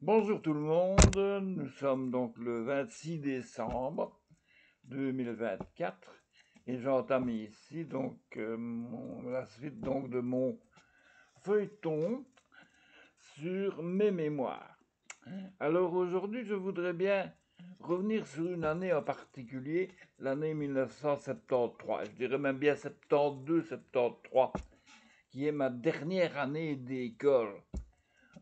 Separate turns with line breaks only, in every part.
Bonjour tout le monde, nous sommes donc le 26 décembre 2024 et j'entame ici donc la suite donc de mon feuilleton sur mes mémoires. Alors aujourd'hui je voudrais bien revenir sur une année en particulier, l'année 1973, je dirais même bien 72-73, qui est ma dernière année d'école.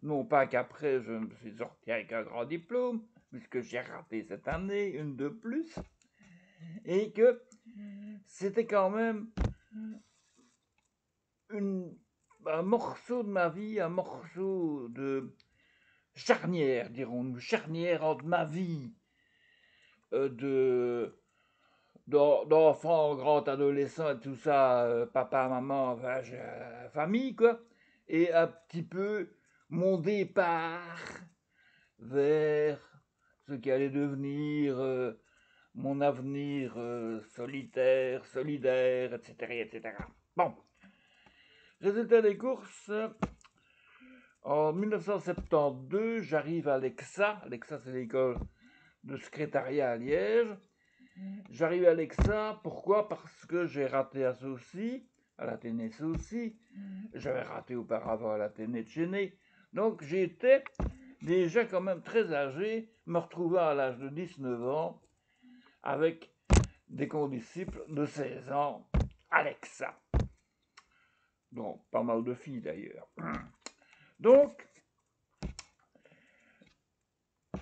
Non pas qu'après je me suis sorti avec un grand diplôme, puisque j'ai raté cette année, une de plus, et que c'était quand même un morceau de ma vie, un morceau de charnière, dirons-nous, charnière entre ma vie de d'enfant, grand adolescent et tout ça, papa, maman, enfin, famille, quoi, et un petit peu mon départ vers ce qui allait devenir mon avenir solitaire, solidaire, etc., etc. Bon, résultat des courses, en 1972, j'arrive à l'EXA. L'EXA, c'est l'école de secrétariat à Liège. J'arrive à l'EXA, pourquoi? Parce que j'ai raté à Saucy, à l'Athénée Saucy. J'avais raté auparavant à l'Athénée de Chénet. Donc j'étais déjà quand même très âgé, me retrouvant à l'âge de 19 ans avec des condisciples de 16 ans à l'EXA. Donc pas mal de filles d'ailleurs. Donc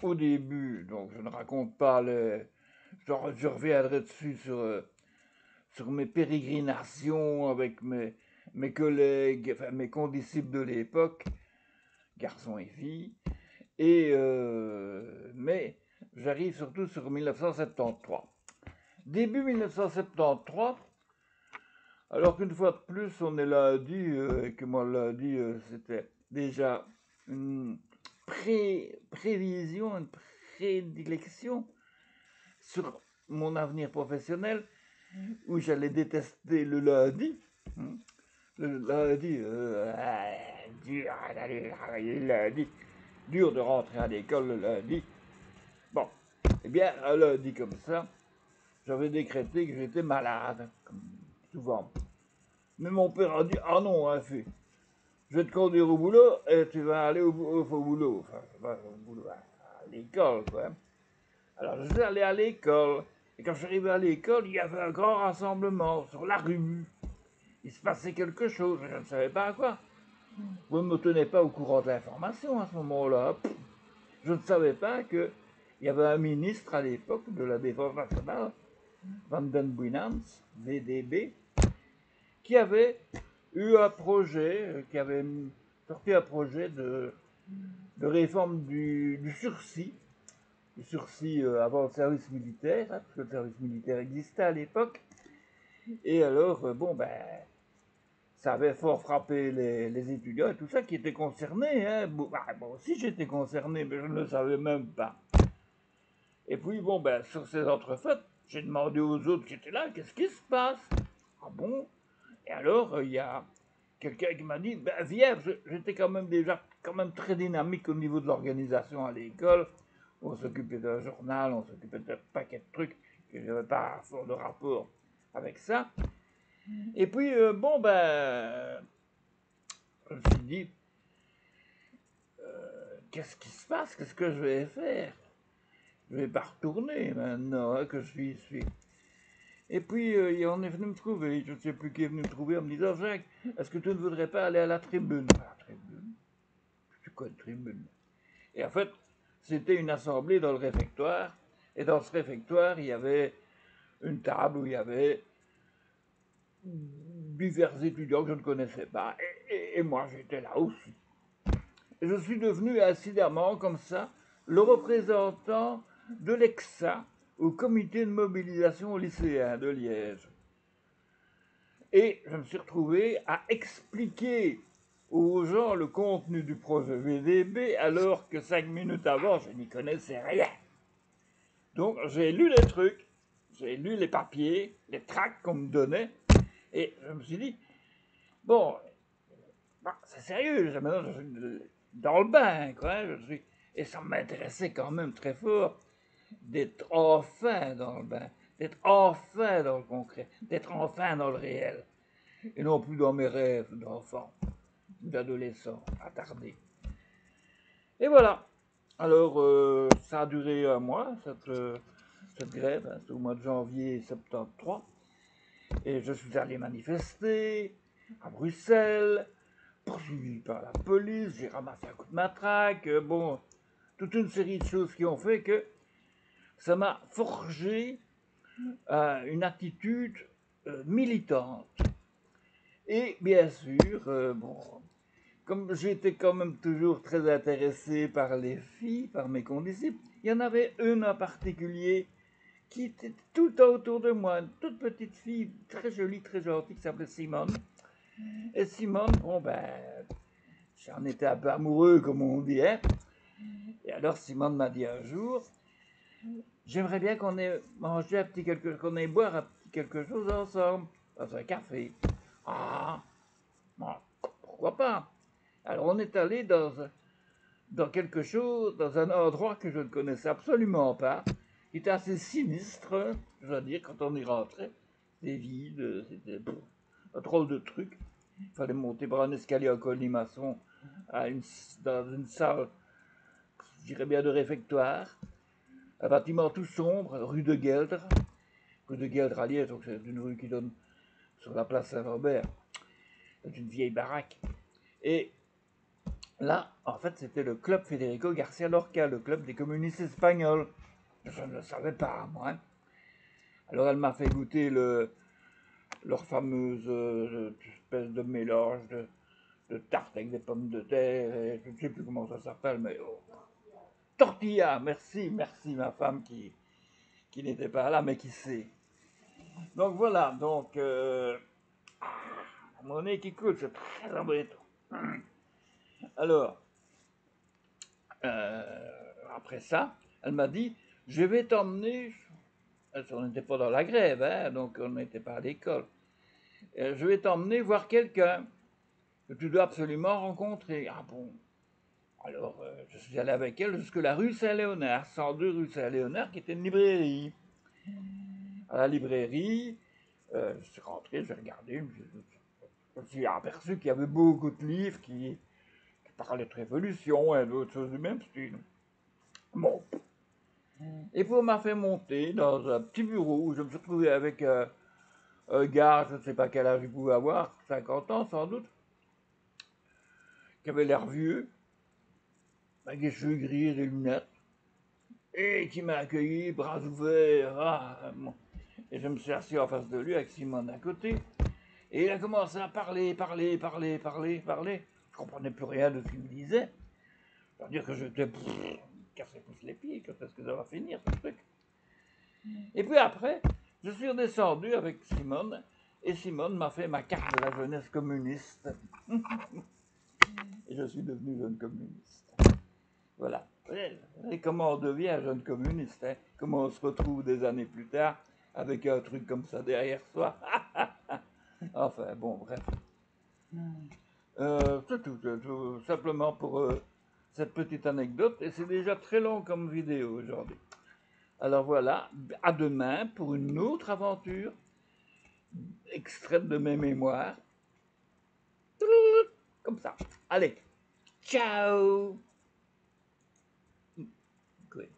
au début, donc je ne raconte pas les... Je reviendrai dessus sur mes pérégrinations avec mes collègues, enfin mes condisciples de l'époque, garçons et filles. Mais j'arrive surtout sur 1973. Début 1973, alors qu'une fois de plus, on est lundi, et que moi lundi, c'était déjà une prévision, une prédilection sur mon avenir professionnel, où j'allais détester le lundi. Le lundi, dur d'aller travailler le lundi, dur de rentrer à l'école le lundi. Bon, eh bien, un lundi comme ça, j'avais décrété que j'étais malade, comme souvent. Mais mon père a dit, ah non, hein, fille, je vais te conduire au boulot et tu vas aller au boulot. Enfin, pas au boulot, à l'école, quoi. Alors, je suis allé à l'école. Et quand je suis arrivé à l'école, il y avait un grand rassemblement sur la rue. Il se passait quelque chose, je ne savais pas quoi. Vous ne me tenez pas au courant de l'information à ce moment-là. Je ne savais pas qu'il y avait un ministre à l'époque de la Défense nationale, Van den Buynans, VDB, qui avait eu un projet, qui avait sorti un projet de réforme du sursis avant le service militaire, hein, parce que le service militaire existait à l'époque. Et alors, bon, ben, ça avait fort frappé les étudiants et tout ça qui étaient concernés. Hein. Bon, moi aussi j'étais concerné, mais je ne le savais même pas. Et puis, bon, ben, sur ces entrefaites, j'ai demandé aux autres qui étaient là, qu'est-ce qui se passe? Ah bon? Et alors, il y a quelqu'un qui m'a dit, ben, viens, j'étais quand même déjà très dynamique au niveau de l'organisation à l'école. On s'occupait d'un journal, on s'occupait d'un paquet de trucs que je n'avais pas fort de rapport avec ça. Et puis, bon, ben, je me suis dit, qu'est-ce qui se passe? Qu'est-ce que je vais faire? Je vais pas retourner maintenant hein, que je suis ici. Et puis, on est venu me trouver, je ne sais plus qui est venu me trouver en me disant, Jacques, est-ce que tu ne voudrais pas aller à la tribune? À la tribune? C'est quoi une tribune? Et en fait, c'était une assemblée dans le réfectoire, et dans ce réfectoire, il y avait une table où il y avait divers étudiants que je ne connaissais pas, et moi j'étais là aussi. Et je suis devenu incidemment, comme ça, le représentant de l'EXA au comité de mobilisation lycéen de Liège. Et je me suis retrouvé à expliquer aux gens le contenu du projet VDB alors que 5 minutes avant, je n'y connaissais rien. Donc j'ai lu les trucs, j'ai lu les papiers, les tracts qu'on me donnait, et je me suis dit, bon, c'est sérieux, maintenant je suis dans le bain, quoi. Et ça m'intéressait quand même très fort d'être enfin dans le bain, d'être enfin dans le concret, d'être enfin dans le réel, et non plus dans mes rêves d'enfant, d'adolescent, attardé. Et voilà. Alors, ça a duré un mois, cette grève, hein, c'est au mois de janvier 73. Et je suis allé manifester à Bruxelles, poursuivi par la police, j'ai ramassé un coup de matraque, bon, toute une série de choses qui ont fait que ça m'a forgé une attitude militante. Et bien sûr, bon, comme j'étais quand même toujours très intéressé par les filles, par mes condisciples, il y en avait une en particulier qui était tout autour de moi, une toute petite fille, très jolie, très gentille, qui s'appelait Simone. Et Simone, bon ben, j'en étais un peu amoureux, comme on dit, hein. Et alors Simone m'a dit un jour, j'aimerais bien qu'on ait mangé qu'on ait boire un petit quelque chose ensemble, dans un café. Ah, bon, pourquoi pas. Alors on est allé dans quelque chose, dans un endroit que je ne connaissais absolument pas, qui était assez sinistre, je dois dire, quand on y rentrait. C'était vide, c'était un drôle de truc. Il fallait monter par un escalier en colimaçon dans une salle, je dirais bien de réfectoire. Un bâtiment tout sombre, rue de Gueldre. Rue de Gueldre à Liège, donc c'est une rue qui donne sur la place Saint-Robert. C'est une vieille baraque. Et là, en fait, c'était le club Federico Garcia Lorca, le club des communistes espagnols. Je ne le savais pas, moi. Alors elle m'a fait goûter leur fameuse espèce de mélange de tarte avec des pommes de terre, et je ne sais plus comment ça s'appelle, mais tortilla, merci, merci ma femme qui n'était pas là, mais qui sait. Donc voilà, donc mon nez qui coule, c'est très embêtant. Alors, après ça, elle m'a dit, je vais t'emmener, on n'était pas dans la grève, hein, donc on n'était pas à l'école, je vais t'emmener voir quelqu'un que tu dois absolument rencontrer. Ah bon? Alors, je suis allé avec elle jusque la rue Saint-Léonard, 102 rue Saint-Léonard, qui était une librairie. À la librairie, je suis rentré, j'ai regardé, je me suis aperçu qu'il y avait beaucoup de livres qui parlaient de révolution et d'autres choses du même style. Bon. Et puis on m'a fait monter dans un petit bureau où je me suis retrouvé avec un gars, je ne sais pas quel âge il pouvait avoir, 50 ans sans doute, qui avait l'air vieux, avec des cheveux gris et des lunettes, et qui m'a accueilli, bras ouverts. Et je me suis assis en face de lui avec Simone à côté. Et il a commencé à parler. Je comprenais plus rien de ce qu'il me disait. C'est-à-dire que j'étais cassé plus les pieds, quand est-ce que ça va finir ce truc. Et puis après, je suis redescendu avec Simone, et Simone m'a fait ma carte de la jeunesse communiste. Et je suis devenu jeune communiste. Voilà. Et comment on devient jeune communiste, hein? Comment on se retrouve des années plus tard avec un truc comme ça derrière soi. Enfin, bon, bref. C'est tout, simplement pour cette petite anecdote. Et c'est déjà très long comme vidéo aujourd'hui. Alors voilà, à demain pour une autre aventure extraite de mes mémoires. Comme ça. Allez, ciao! Good.